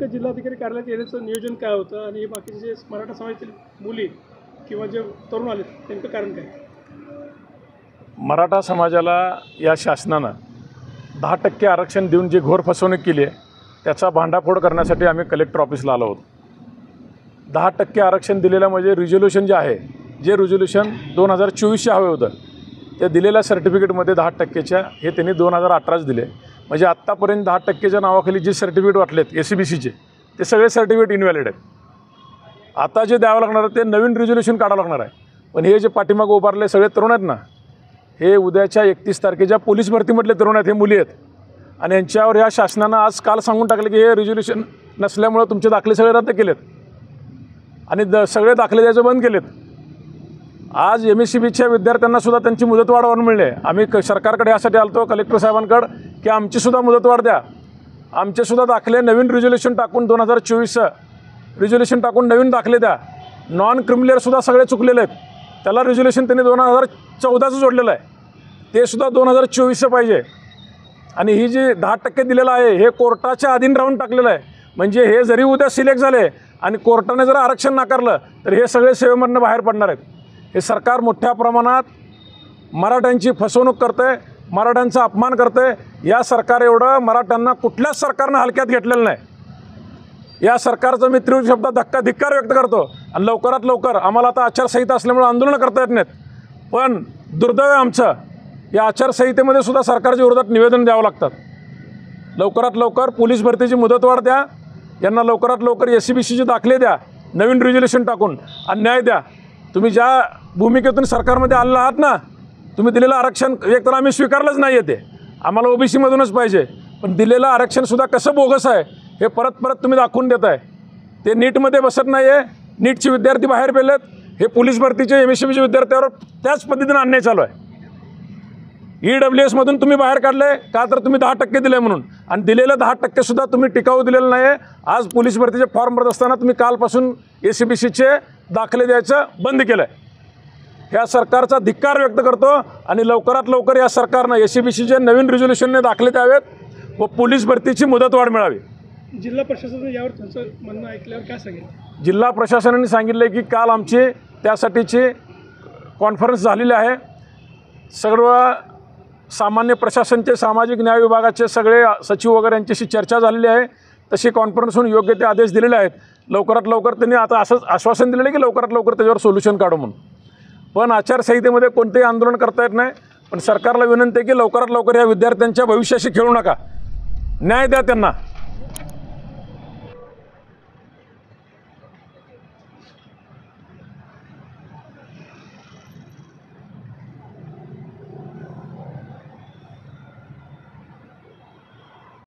नेमकं जिल्हाधिकारी कार्यालयात येण्याचं नियोजन काय होतं आणि बाकीचे जे मराठा समाजातील मुली किंवा जे तरुण आले नेमकं कारण काय? मराठा समाजाला या शासनानं 10% आरक्षण देऊन जी घोर फसवणूक केली आहे त्याचा भांडाफोड करण्यासाठी आम्ही कलेक्टर ऑफिसला आलो होतो. 10% आरक्षण दिलेलं म्हणजे रिझोल्युशन जे आहे, जे रिझोल्युशन 2024चे हवे होतं त्या दिलेल्या सर्टिफिकेटमध्ये 10%च्या हे त्यांनी 2018च दिले. म्हणजे आत्तापर्यंत 10%च्या नावाखाली जे सर्टिफिकेट वाटलेत SCBCचे ते सगळे सर्टिफिकेट इनव्हॅलिड आहेत. आता जे द्यावं लागणार आहे ते नवीन रिझोल्युशन काढावं लागणार आहे. पण हे जे पाठीमागं उभारले सगळे तरुण आहेत ना, हे उद्याच्या 31 तारखेच्या पोलीस भरतीमधले तरुण आहेत, हे मुली आहेत. आणि यांच्यावर या शासनानं आज काल सांगून टाकले की हे रिझोल्युशन नसल्यामुळं तुमचे दाखले सगळे रद्द केलेत आणि सगळे दाखले द्यायचे बंद केलेत. आज MSCBच्या विद्यार्थ्यांनासुद्धा त्यांची मुदतवाढ वाढवून मिळली आहे. आम्ही सरकारकडे यासाठी आलतो कलेक्टर साहेबांकडं की आमचीसुद्धा मुदतवाढ द्या, आमचेसुद्धा दाखले नवीन रिझोल्युशन टाकून 2024चं रिझोल्युशन टाकून नवीन दाखले द्या. नॉन क्रिमिलियरसुद्धा सगळे चुकलेले आहेत, त्याला रिझोल्युशन त्यांनी 2014चं जोडलेलं आहे, ते सुद्धा 2024चं पाहिजे. आणि ही जी 10% दिलेलं आहे हे कोर्टाच्या अधीन राहून टाकलेलं आहे. म्हणजे हे जरी उद्या सिलेक्ट झाले आणि कोर्टाने जर आरक्षण नाकारलं तर हे सगळे सेवेमधनं बाहेर पडणार आहेत. हे सरकार मोठ्या प्रमाणात मराठ्यांची फसवणूक करतं आहे, मराठ्यांचा अपमान करतं आहे. या सरकार एवढं मराठ्यांना कुठल्याच सरकारनं हलक्यात घेतलेलं नाही. या सरकारचा मी तीव्र शब्दात धिक्कार व्यक्त करतो. आणि लवकरात लवकर आम्हाला आता आचारसंहिता असल्यामुळे आंदोलनं करता येत नाहीत, पण दुर्दैव आहे आमचं, या आचारसंहितेमध्ये सुद्धा सरकारच्या विरोधात निवेदन द्यावं लागतात. लवकरात लवकर पोलीस भरतीची मुदतवाढ द्या, यांना लवकरात लवकर SCBCचे दाखले द्या नवीन रिझोल्युशन टाकून, आणि न्याय द्या. तुम्ही ज्या भूमिकेतून सरकारमध्ये आलेला आहात ना, तुम्ही दिलेलं आरक्षण एकतर आम्ही स्वीकारलंच नाही आहे, ते आम्हाला OBCमधूनच पाहिजे. पण दिलेलं आरक्षणसुद्धा कसं बोगस आहे हे परत परत तुम्ही दाखवून देत आहे. ते नीटमध्ये बसत नाही आहे, नीटचे विद्यार्थी बाहेर पेलेत, हे पोलीस भरतीचे MSCBचे विद्यार्थ्यावर त्याच पद्धतीनं अन्याय चालू आहे. EWSमधून तुम्ही बाहेर काढले का तर तुम्ही 10% दिले म्हणून, आणि दिलेलं 10%सुद्धा तुम्ही टिकाऊ दिलेलं नाही आहे. आज पोलीस भरतीचे फॉर्म भरत असताना तुम्ही कालपासून SCBCचे दाखले द्यायचं बंद केलं आहे. ह्या सरकारचा धिक्कार व्यक्त करतो आणि लवकरात लवकर या सरकारनं SCBCचे नवीन रिझोल्युशनने दाखले द्यावेत व पोलीस भरतीची मुदतवाढ मिळावी. जिल्हा प्रशासनानं यावर तुमचं म्हणणं ऐकल्यावर काय सांगेल? जिल्हा प्रशासनाने सांगितलं की काल आमची त्यासाठीची कॉन्फरन्स झालेली आहे. सर्व सामान्य प्रशासनचे सामाजिक न्याय विभागाचे सगळे सचिव वगैरे यांच्याशी चर्चा झालेली आहे. तशी कॉन्फरन्स होऊन योग्य ते आदेश दिलेले आहेत. लवकरात लवकर त्यांनी आता असंच आश्वासन दिलेलं आहे की लवकरात लवकर त्याच्यावर सोल्युशन काढू म्हणून. पण आचारसंहितेमध्ये कोणतेही आंदोलन करता येत नाही. पण सरकारला विनंती आहे की लवकरात लवकर या विद्यार्थ्यांच्या भविष्याशी खेळू नका, न्याय द्या त्यांना.